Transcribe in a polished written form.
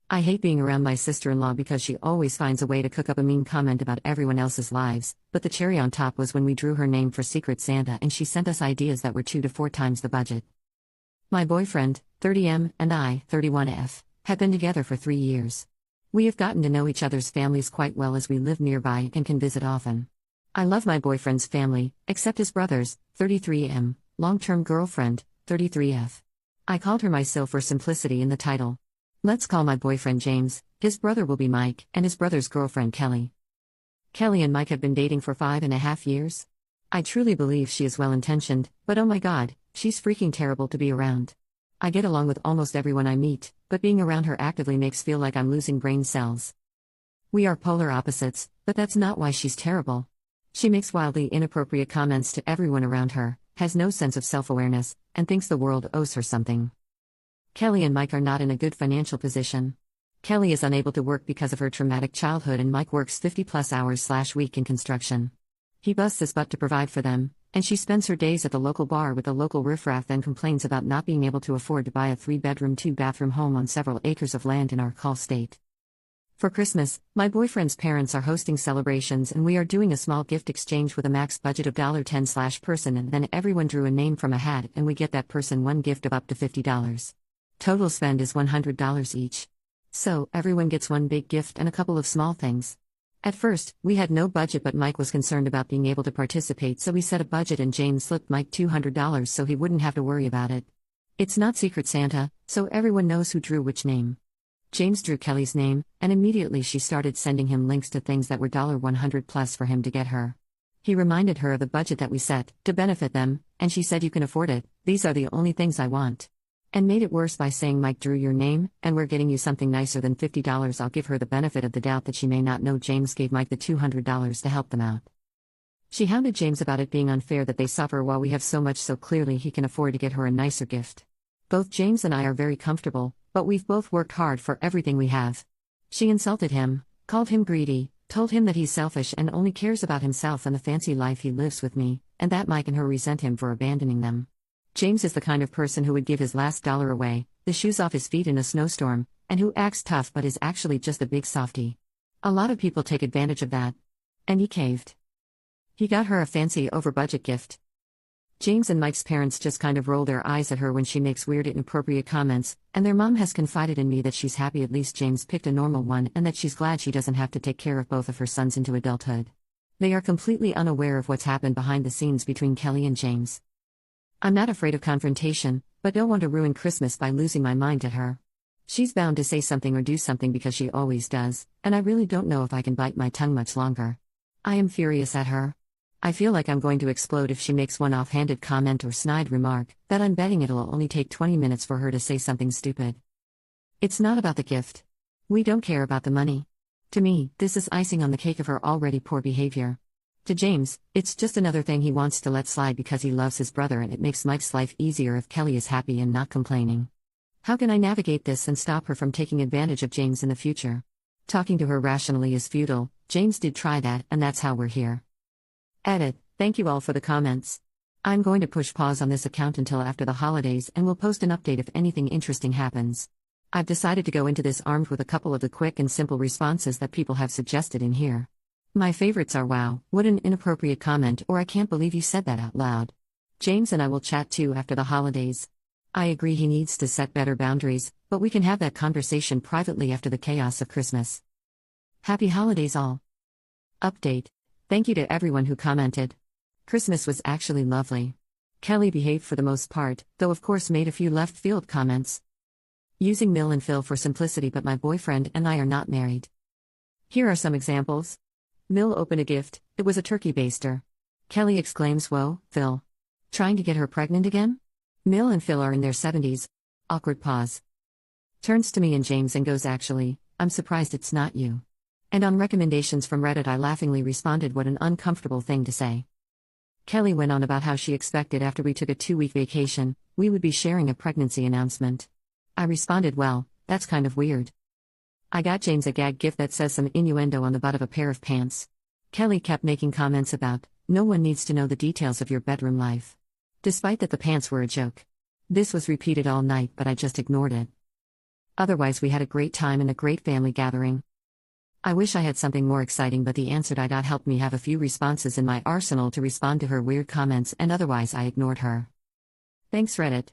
I hate being around my sister-in-law because she always finds a way to cook up a mean comment about everyone else's lives, but the cherry on top was when we drew her name for Secret Santa and she sent us ideas that were 2 to 4 times the budget. My boyfriend, 30M, and I, 31F, have been together for 3 years. We have gotten to know each other's families quite well as we live nearby and can visit often. I love my boyfriend's family, except his brothers, 33M, long-term girlfriend, 33F. I called her my Sil for simplicity in the title. Let's call my boyfriend James, his brother will be Mike, and his brother's girlfriend Kelly. Kelly and Mike have been dating for 5.5 years. I truly believe she is well-intentioned, but oh my god, she's freaking terrible to be around. I get along with almost everyone I meet, but being around her actively makes feel like I'm losing brain cells. We are polar opposites, but that's not why she's terrible. She makes wildly inappropriate comments to everyone around her, has no sense of self-awareness, and thinks the world owes her something. Kelly and Mike are not in a good financial position. Kelly is unable to work because of her traumatic childhood and Mike works 50+ hours/week in construction. He busts his butt to provide for them, and she spends her days at the local bar with the local riffraff, then complains about not being able to afford to buy a 3-bedroom 2-bathroom home on several acres of land in our call state. For Christmas, my boyfriend's parents are hosting celebrations and we are doing a small gift exchange with a max budget of $10/person, and then everyone drew a name from a hat and we get that person one gift of up to $50. Total spend is $100 each. So, everyone gets one big gift and a couple of small things. At first, we had no budget, but Mike was concerned about being able to participate, so we set a budget and James slipped Mike $200 so he wouldn't have to worry about it. It's not Secret Santa, so everyone knows who drew which name. James drew Kelly's name, and immediately she started sending him links to things that were $100+ for him to get her. He reminded her of the budget that we set, to benefit them, and she said, "You can afford it, these are the only things I want." And made it worse by saying, "Mike drew your name, and we're getting you something nicer than $50. I'll give her the benefit of the doubt that she may not know James gave Mike the $200 to help them out. She hounded James about it being unfair that they suffer while we have so much, so clearly he can afford to get her a nicer gift. Both James and I are very comfortable, but we've both worked hard for everything we have. She insulted him, called him greedy, told him that he's selfish and only cares about himself and the fancy life he lives with me, and that Mike and her resent him for abandoning them. James is the kind of person who would give his last dollar away, the shoes off his feet in a snowstorm, and who acts tough but is actually just a big softie. A lot of people take advantage of that. And he caved. He got her a fancy over-budget gift. James and Mike's parents just kind of roll their eyes at her when she makes weird inappropriate comments, and their mom has confided in me that she's happy at least James picked a normal one and that she's glad she doesn't have to take care of both of her sons into adulthood. They are completely unaware of what's happened behind the scenes between Kelly and James. I'm not afraid of confrontation, but don't want to ruin Christmas by losing my mind at her. She's bound to say something or do something because she always does, and I really don't know if I can bite my tongue much longer. I am furious at her. I feel like I'm going to explode if she makes one offhanded comment or snide remark, that I'm betting it'll only take 20 minutes for her to say something stupid. It's not about the gift. We don't care about the money. To me, this is icing on the cake of her already poor behavior. To James, it's just another thing he wants to let slide because he loves his brother and it makes Mike's life easier if Kelly is happy and not complaining. How can I navigate this and stop her from taking advantage of James in the future? Talking to her rationally is futile. James did try that, and that's how we're here. Edit. Thank you all for the comments. I'm going to push pause on this account until after the holidays and will post an update if anything interesting happens. I've decided to go into this armed with a couple of the quick and simple responses that people have suggested in here. My favorites are "Wow, what an inappropriate comment," or "I can't believe you said that out loud." James and I will chat too after the holidays. I agree he needs to set better boundaries, but we can have that conversation privately after the chaos of Christmas. Happy holidays all. Update. Thank you to everyone who commented. Christmas was actually lovely. Kelly behaved for the most part, though of course made a few left-field comments. Using Mill and Phil for simplicity, but my boyfriend and I are not married. Here are some examples. Mill opened a gift, it was a turkey baster. Kelly exclaims, "Whoa, Phil. Trying to get her pregnant again?" Mill and Phil are in their 70s. Awkward pause. Turns to me and James and goes, "Actually, I'm surprised it's not you." And on recommendations from Reddit I laughingly responded, "What an uncomfortable thing to say." Kelly went on about how she expected after we took a 2-week vacation, we would be sharing a pregnancy announcement. I responded, "Well, that's kind of weird." I got James a gag gift that says some innuendo on the butt of a pair of pants. Kelly kept making comments about, "No one needs to know the details of your bedroom life." Despite that the pants were a joke. This was repeated all night, but I just ignored it. Otherwise, we had a great time and a great family gathering. I wish I had something more exciting, but the answer I got helped me have a few responses in my arsenal to respond to her weird comments, and otherwise I ignored her. Thanks, Reddit.